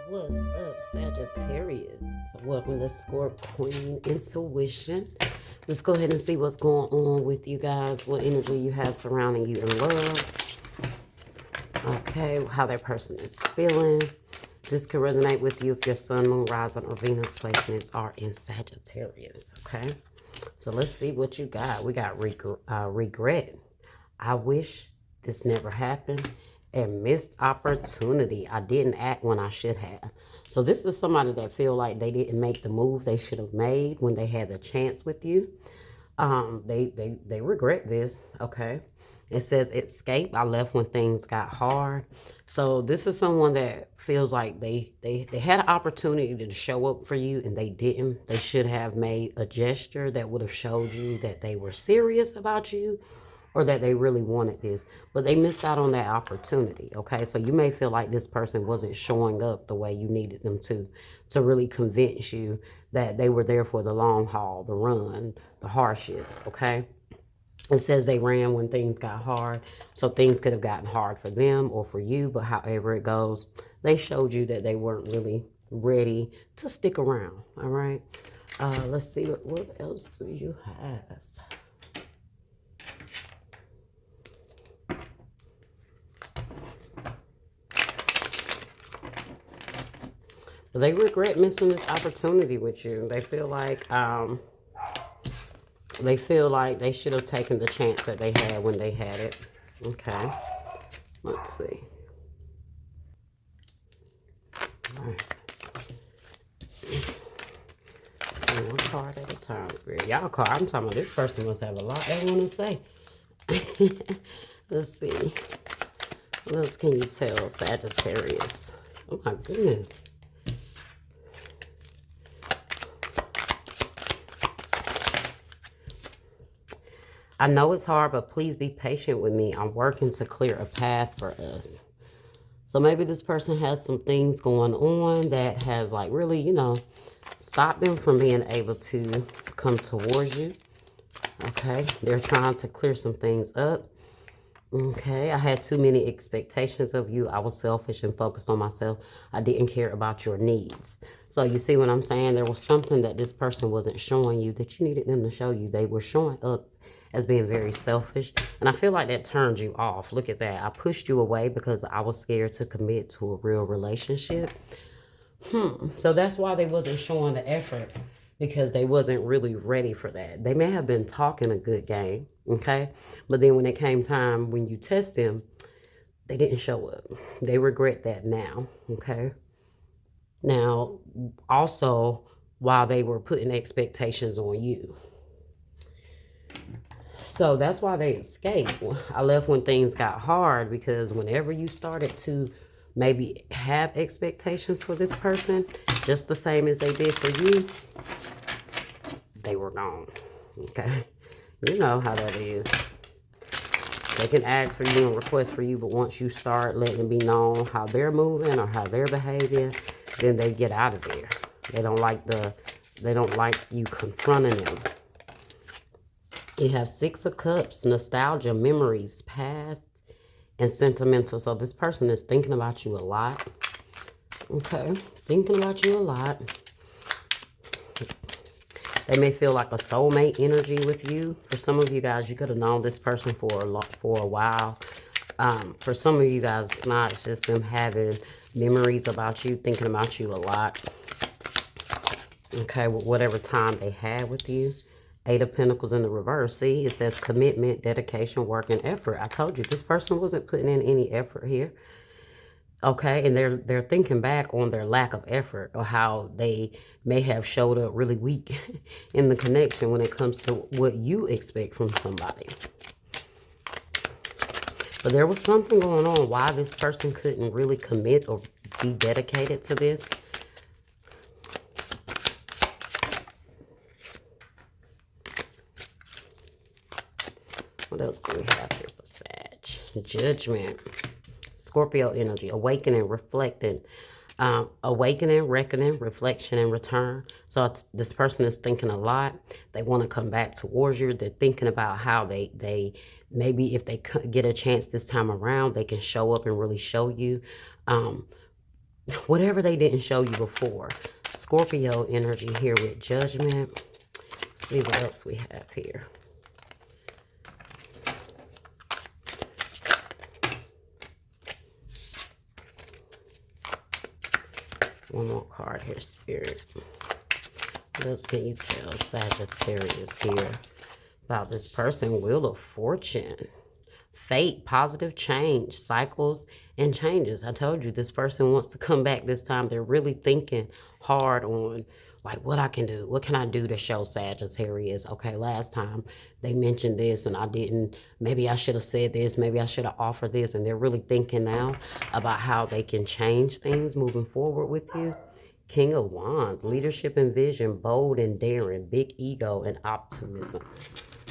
What's up, Sagittarius? Welcome to Scorp Queen Intuition. Let's go ahead and see what's going on with you guys, what energy you have surrounding you in love. Okay, how that person is feeling. This could resonate with you if your sun, moon, rising, or Venus placements are in Sagittarius. Okay, so let's see what you got. We got regret. I wish this never happened. And missed opportunity. I didn't act when I should have. So this is somebody that feel like they didn't make the move they should have made when they had the chance with you. They regret this. Okay. It says escape. I left when things got hard. So this is someone that feels like they had an opportunity to show up for you and they didn't. They should have made a gesture that would have showed you that they were serious about you, or that they really wanted this, but they missed out on that opportunity. Okay, so you may feel like this person wasn't showing up the way you needed them to really convince you that they were there for the long haul, the run, the hardships. Okay, it says they ran when things got hard, so things could have gotten hard for them or for you, but however it goes, they showed you that they weren't really ready to stick around. All right, let's see, what else do you have? They regret missing this opportunity with you. They feel like they should have taken the chance that they had when they had it. Okay, let's see. All right. So one card at a time, Spirit. Y'all card. I'm talking about this person must have a lot they want to say. Let's see. What else can you tell, Sagittarius? Oh my goodness. I know it's hard, but please be patient with me. I'm working to clear a path for us. So maybe this person has some things going on that has like really, stopped them from being able to come towards you. Okay, they're trying to clear some things up. Okay, I had too many expectations of you. I was selfish and focused on myself. I didn't care about your needs. So you see what I'm saying? There was something that this person wasn't showing you that you needed them to show you. They were showing up as being very selfish. And I feel like that turned you off. Look at that. I pushed you away because I was scared to commit to a real relationship. So that's why they wasn't showing the effort, because they wasn't really ready for that. They may have been talking a good game, okay? But then when it came time when you test them, they didn't show up. They regret that now, okay? Now, also, while they were putting expectations on you. So that's why they escaped. I left when things got hard, because whenever you started to maybe have expectations for this person, just the same as they did for you, they were gone. Okay, you know how that is. They can ask for you and request for you, but once you start letting it be known how they're moving or how they're behaving, then they get out of there. They don't like you confronting them. You have Six of Cups, nostalgia, memories, past, and sentimental. So this person is thinking about you a lot. Okay, thinking about you a lot. They may feel like a soulmate energy with you. For some of you guys, you could have known this person for a while. For some of you guys, it's not. It's just them having memories about you, thinking about you a lot. Okay, with whatever time they had with you. Eight of Pentacles in the reverse. See, it says commitment, dedication, work, and effort. I told you, this person wasn't putting in any effort here. Okay, and they're thinking back on their lack of effort, or how they may have showed up really weak in the connection when it comes to what you expect from somebody. But there was something going on why this person couldn't really commit or be dedicated to this. What else do we have here for Sag? Judgment. Scorpio energy, awakening, reflecting. Awakening, reckoning, reflection, and return. So this person is thinking a lot. They want to come back towards you. They're thinking about how they maybe if they get a chance this time around, they can show up and really show you um, whatever they didn't show you before. Scorpio energy here with judgment. Let's see what else we have here. One more card here, Spirit. What else can you tell Sagittarius here about this person? Wheel of Fortune. Fate, positive change, cycles, and changes. I told you this person wants to come back this time. They're really thinking hard on like what I can do. What can I do to show Sagittarius? Okay, last time they mentioned this and I didn't. Maybe I should have said this. Maybe I should have offered this. And they're really thinking now about how they can change things moving forward with you. King of Wands, leadership and vision, bold and daring, big ego and optimism.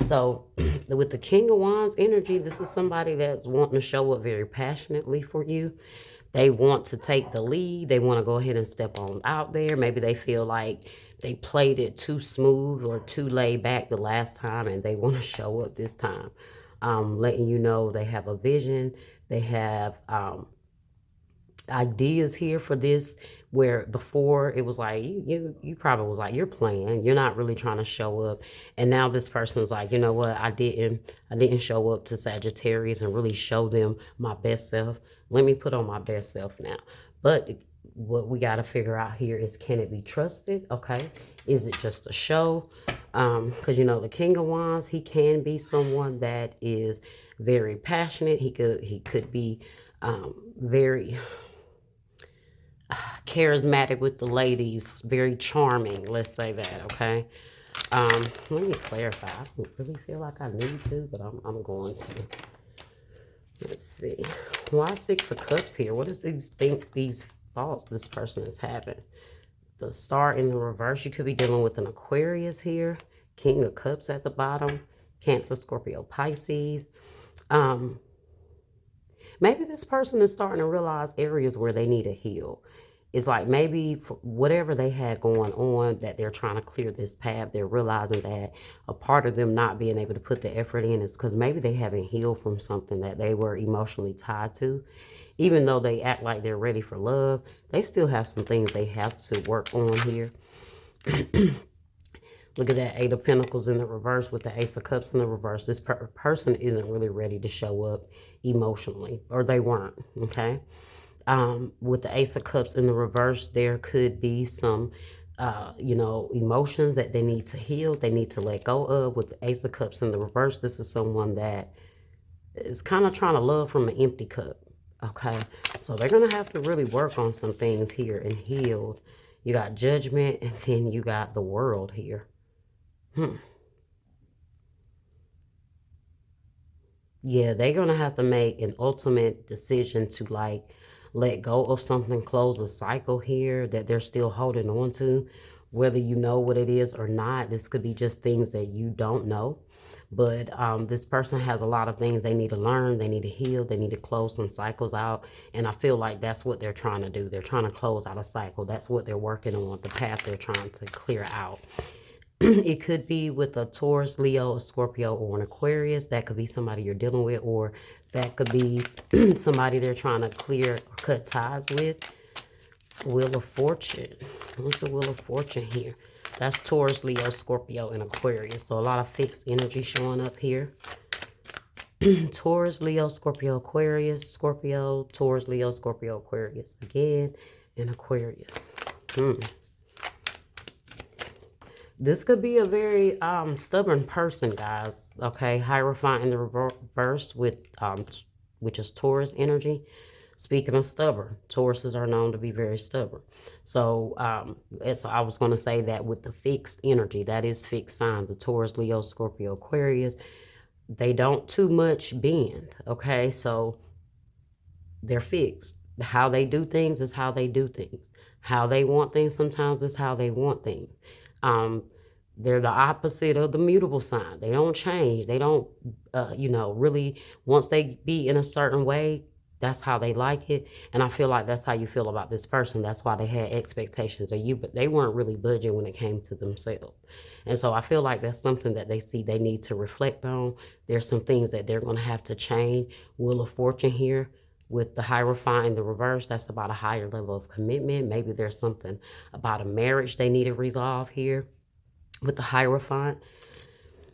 So with the King of Wands energy, this is somebody that's wanting to show up very passionately for you. They want to take the lead. They want to go ahead and step on out there. Maybe they feel like they played it too smooth or too laid back the last time and they want to show up this time. Letting you know they have a vision. They have ideas here for this, where before it was like you probably was like you're playing, you're not really trying to show up, and now this person's like, you know what, I didn't show up to Sagittarius and really show them my best self. Let me put on my best self now. But what we got to figure out here is, can it be trusted? Okay, is it just a show? Because you know the King of Wands, he can be someone that is very passionate. He could be very charismatic with the ladies, very charming, let's say that. Okay, let me clarify. I don't really feel like I need to, but I'm going to. Let's see, why Six of Cups here? What does these thoughts this person is having? The Star in the reverse. You could be dealing with an Aquarius here. King of Cups at the bottom. Cancer, Scorpio, Pisces. Maybe this person is starting to realize areas where they need to heal. It's like maybe for whatever they had going on that they're trying to clear this path, they're realizing that a part of them not being able to put the effort in is because maybe they haven't healed from something that they were emotionally tied to. Even though they act like they're ready for love, they still have some things they have to work on here. Look at that Eight of Pentacles in the reverse with the Ace of Cups in the reverse. This person isn't really ready to show up emotionally, or they weren't, okay? With the Ace of Cups in the reverse, there could be some, emotions that they need to heal, they need to let go of. With the Ace of Cups in the reverse, this is someone that is kind of trying to love from an empty cup, okay? So they're going to have to really work on some things here and heal. You got Judgment, and then you got the World here. Yeah, they're going to have to make an ultimate decision to like let go of something, close a cycle here that they're still holding on to, whether you know what it is or not. This could be just things that you don't know. But this person has a lot of things they need to learn, they need to heal, they need to close some cycles out. And I feel like that's what they're trying to do. They're trying to close out a cycle. That's what they're working on, the path they're trying to clear out. It could be with a Taurus, Leo, a Scorpio, or an Aquarius. That could be somebody you're dealing with, or that could be somebody they're trying to clear or cut ties with. Wheel of Fortune. What's the Wheel of Fortune here? That's Taurus, Leo, Scorpio, and Aquarius. So a lot of fixed energy showing up here. Taurus, Leo, Scorpio, Aquarius, Scorpio, Taurus, Leo, Scorpio, Aquarius again, and Aquarius. This could be a very stubborn person, guys. Okay, Hierophant in the reverse with which is Taurus energy. Speaking of stubborn, Tauruses are known to be very stubborn. So, I was going to say that with the fixed energy, that is fixed sign, the Taurus, Leo, Scorpio, Aquarius, they don't too much bend. Okay, so they're fixed. How they do things is how they do things. How they want things sometimes is how they want things. They're the opposite of the mutable sign. They don't change. They don't, really, once they be in a certain way, That's how they like it. And I feel like that's how you feel about this person. That's why they had expectations of you, but they weren't really budging when it came to themselves. And so I feel like that's something that they see they need to reflect on. There's some things that they're going to have to change. Wheel of Fortune here with the Hierophant in the reverse. That's about a higher level of commitment. Maybe there's something about a marriage they need to resolve here with the Hierophant.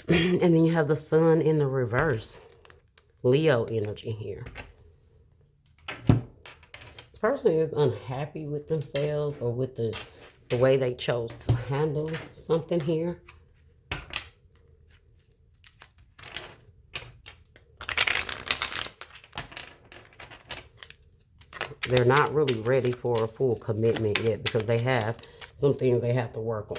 And then you have the Sun in the reverse. Leo energy here. This person is unhappy with themselves or with the way they chose to handle something here. They're not really ready for a full commitment yet because they have some things they have to work on.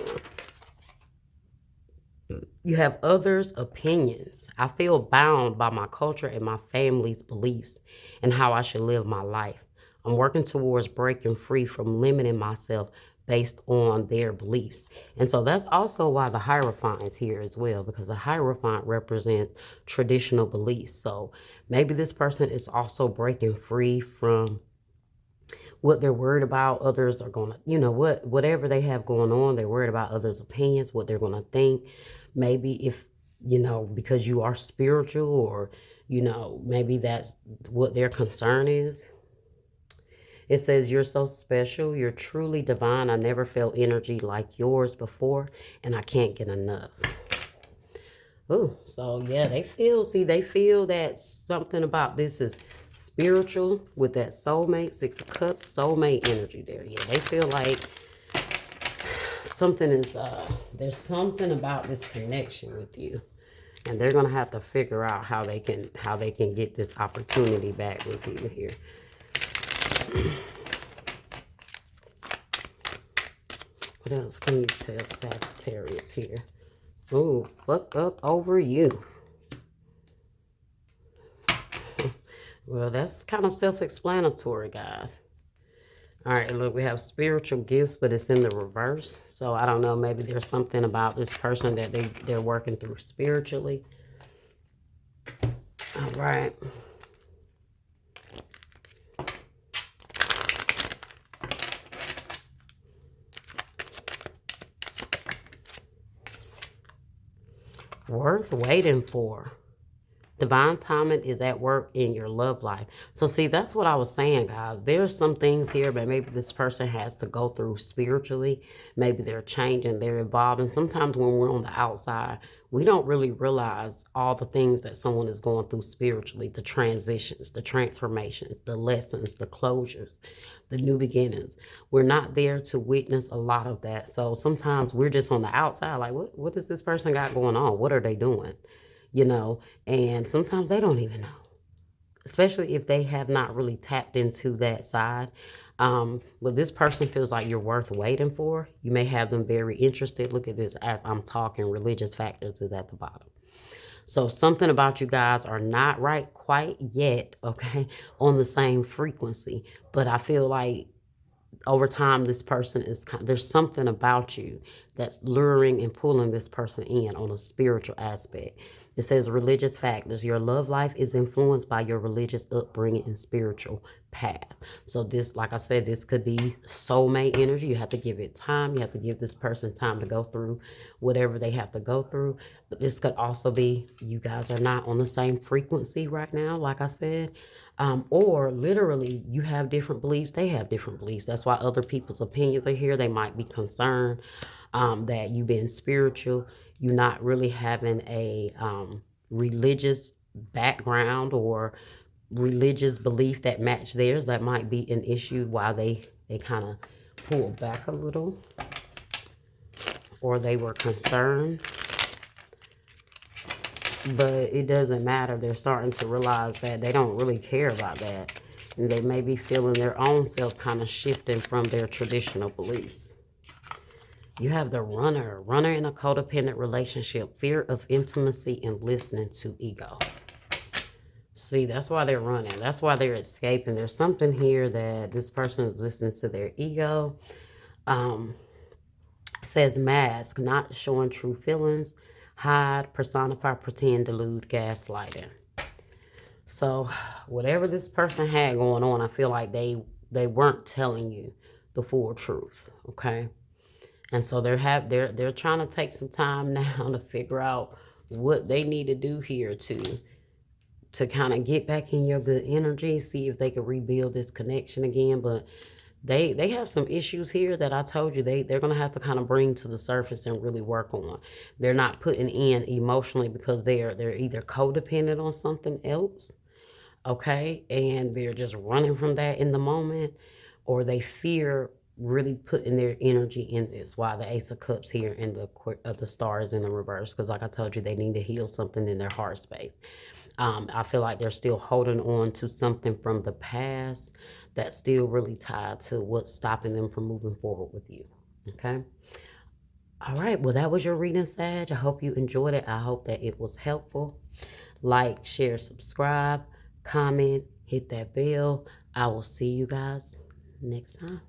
You have others' opinions. I feel bound by my culture and my family's beliefs and how I should live my life. I'm working towards breaking free from limiting myself based on their beliefs. And so that's also why the Hierophant is here as well, because the Hierophant represents traditional beliefs. So maybe this person is also breaking free from what they're worried about. Others are going to, whatever they have going on, they're worried about others' opinions, what they're going to think. Maybe if, because you are spiritual or, maybe that's what their concern is. It says, you're so special. You're truly divine. I never felt energy like yours before, and I can't get enough. Oh, so yeah, they feel that something about this is spiritual with that soulmate, Six of Cups, soulmate energy there. Yeah, they feel like something is, there's something about this connection with you. And they're going to have to figure out how they can get this opportunity back with you here. What else can you tell Sagittarius here? Oh, fuck up over you. Well, that's kind of self-explanatory, guys. All right, look, we have spiritual gifts, but it's in the reverse. So I don't know, maybe there's something about this person that they're working through spiritually. All right. Worth waiting for. Divine timing is at work in your love life. So see, that's what I was saying, guys. There's some things here, but maybe this person has to go through spiritually. Maybe they're changing, they're evolving. Sometimes when we're on the outside, we don't really realize all the things that someone is going through spiritually, the transitions, the transformations, the lessons, the closures, the new beginnings. We're not there to witness a lot of that. So sometimes we're just on the outside, like, what does this person got going on? What are they doing? And sometimes they don't even know, especially if they have not really tapped into that side. But this person feels like you're worth waiting for. You may have them very interested. Look at this, as I'm talking, religious factors is at the bottom. So something about you guys are not right quite yet, okay, on the same frequency. But I feel like over time, this person there's something about you that's luring and pulling this person in on a spiritual aspect. It says religious factors. Your love life is influenced by your religious upbringing and spiritual path. So this, like I said, this could be soulmate energy. You have to give it time. You have to give this person time to go through whatever they have to go through. But this could also be you guys are not on the same frequency right now, like I said. Or literally you have different beliefs. They have different beliefs. That's why other people's opinions are here. They might be concerned that you've been spiritual. You're not really having a religious background or religious belief that match theirs. That might be an issue why they kind of pulled back a little, or they were concerned. But it doesn't matter. They're starting to realize that they don't really care about that. And they may be feeling their own self kind of shifting from their traditional beliefs. You have the runner in a codependent relationship, fear of intimacy and listening to ego. See, that's why they're running. That's why they're escaping. There's something here that this person is listening to their ego. It says mask, not showing true feelings, hide, personify, pretend, delude, gaslighting. So whatever this person had going on, I feel like they weren't telling you the full truth. Okay. And so they're trying to take some time now to figure out what they need to do here to kind of get back in your good energy, see if they can rebuild this connection again. But they have some issues here that I told you they're gonna have to kind of bring to the surface and really work on. They're not putting in emotionally because they're either codependent on something else, okay, and they're just running from that in the moment, or they fear really putting their energy in this. Why the Ace of Cups here and the Stars in the reverse? Because like I told you, they need to heal something in their heart space. I feel like they're still holding on to something from the past that's still really tied to what's stopping them from moving forward with you. Okay. All right. Well, that was your reading, Sag. I hope you enjoyed it. I hope that it was helpful. Like, share, subscribe, comment, hit that bell. I will see you guys next time.